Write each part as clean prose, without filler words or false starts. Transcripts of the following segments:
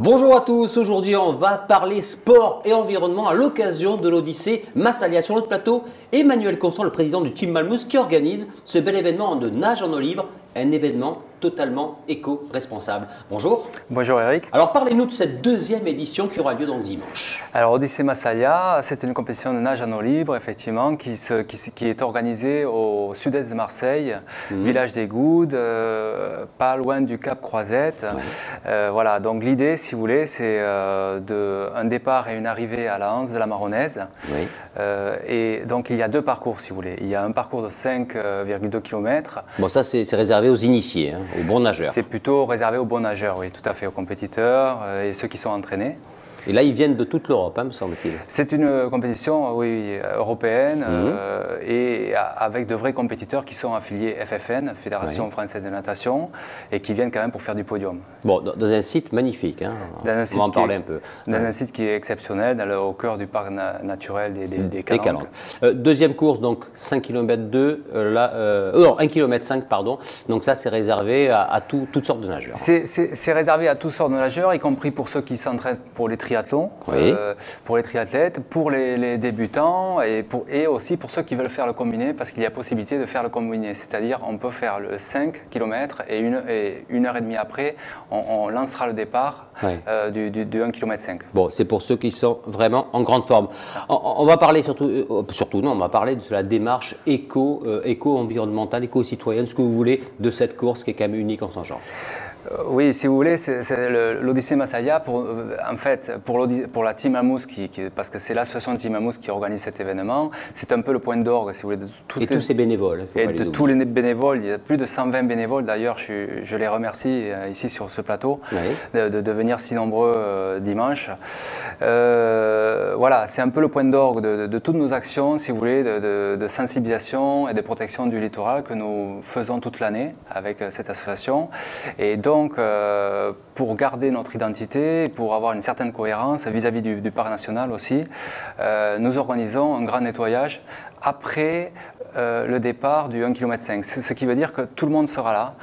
Bonjour à tous, aujourd'hui on va parler sport et environnement à l'occasion de l'Odyssée Massalia. Sur notre plateau, Emmanuel Constant, le président du Team Malmousse, qui organise ce bel événement de nage en eau libre, un événement totalement éco-responsable. Bonjour. Bonjour Eric. Alors parlez-nous de cette deuxième édition qui aura lieu donc dimanche. Alors Odyssée Massalia, c'est une compétition de nage en eau libre effectivement qui est organisée au sud-est de Marseille, village des Goudes, pas loin du Cap Croisette. Ouais. Voilà, donc l'idée si vous voulez c'est un départ et une arrivée à la Hanse de la Maronnaise. Oui. Et donc il y a deux parcours si vous voulez. Il y a un parcours de 5,2 km. Bon ça c'est réservé aux initiés, hein, aux bons nageurs. C'est plutôt réservé aux bons nageurs, oui, tout à fait, aux compétiteurs et ceux qui sont entraînés. Et là, ils viennent de toute l'Europe, hein, me semble-t-il. C'est une compétition, oui, européenne et avec de vrais compétiteurs qui sont affiliés FFN, Fédération Française de Natation, et qui viennent quand même pour faire du podium. Bon, dans un site magnifique, hein. On va en parler un peu. Dans un site qui est exceptionnel, au cœur du parc naturel des Calanques. Deuxième course, donc 5 km 2, non, 1 km 5, pardon. Donc ça, c'est réservé à toutes sortes de nageurs. C'est réservé à toutes sortes de nageurs, y compris pour ceux qui s'entraînent pour les triathlons, pour les triathlètes, pour les débutants et aussi pour ceux qui veulent faire le combiné, parce qu'il y a possibilité de faire le combiné. C'est-à-dire on peut faire le 5 km et une heure et demie après, on lancera le départ du 1 km 5. Bon, c'est pour ceux qui sont vraiment en grande forme. On va parler on va parler de la démarche éco-environnementale, éco-citoyenne, ce que vous voulez, de cette course qui est quand même unique en son genre. Oui, si vous voulez, c'est l'Odyssée Massalia en fait, pour la Team Malmousse, parce que c'est l'association Team Malmousse qui organise cet événement. C'est un peu le point d'orgue, si vous voulez, de tous ces bénévoles. Tous les bénévoles, il y a plus de 120 bénévoles d'ailleurs, je les remercie ici sur ce plateau de venir si nombreux dimanche. Voilà, c'est un peu le point d'orgue de toutes nos actions, si vous voulez, de sensibilisation et de protection du littoral que nous faisons toute l'année avec cette association. Et donc, pour garder notre identité, pour avoir une certaine cohérence vis-à-vis du parc national aussi, nous organisons un grand nettoyage après le départ du 1 km 5, ce qui veut dire que tout le monde sera là,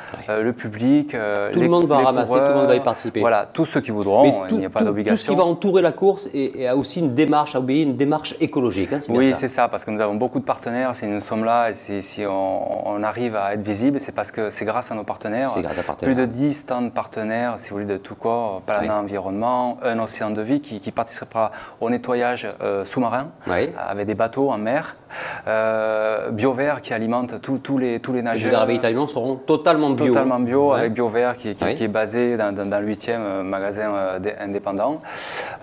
le public, tout le monde va ramasser, tout le monde va y participer. Voilà, tous ceux qui voudront, il n'y a pas d'obligation. Tout ce qui va entourer la course et a aussi une démarche, une démarche écologique. Hein, oui, c'est ça, parce que nous avons beaucoup de partenaires. Si nous sommes là, et si on arrive à être visible, c'est parce que c'est grâce à nos partenaires. Plus de 10 stands partenaires, si vous voulez, de tout corps, Palana Environnement, Un Océan de Vie qui participera au nettoyage sous-marin avec des bateaux en mer. BioVert qui alimente tous les nageurs. Les ravitaillements seront totalement bio. Totalement bio, avec BioVert qui est basé dans le 8e magasin indépendant.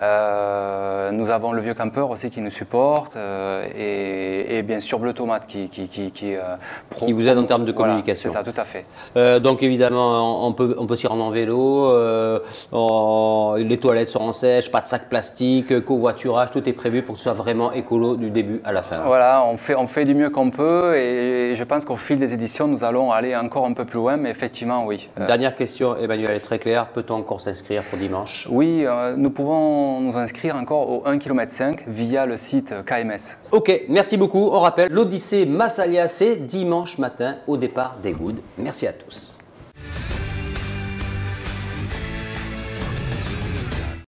Nous avons le Vieux Campeur aussi qui nous supporte et bien sûr Bleu Tomate qui vous aide en termes de communication. Voilà, c'est ça, tout à fait. Donc évidemment, on peut s'y rendre en vélo, les toilettes seront sèches, pas de sac plastique, covoiturage, tout est prévu pour que ce soit vraiment écolo du début à la fin. Voilà, on fait du mieux qu'on peut et je pense qu'au fil des éditions, nous allons aller encore un peu plus loin, mais effectivement, oui. Dernière question, Emmanuel, est très claire. Peut-on encore s'inscrire pour dimanche? Oui, nous pouvons nous inscrire encore au 1 km 5 via le site KMS. Ok, merci beaucoup. On rappelle, l'Odyssée Massalia, c'est dimanche matin au départ des Goudes. Merci à tous.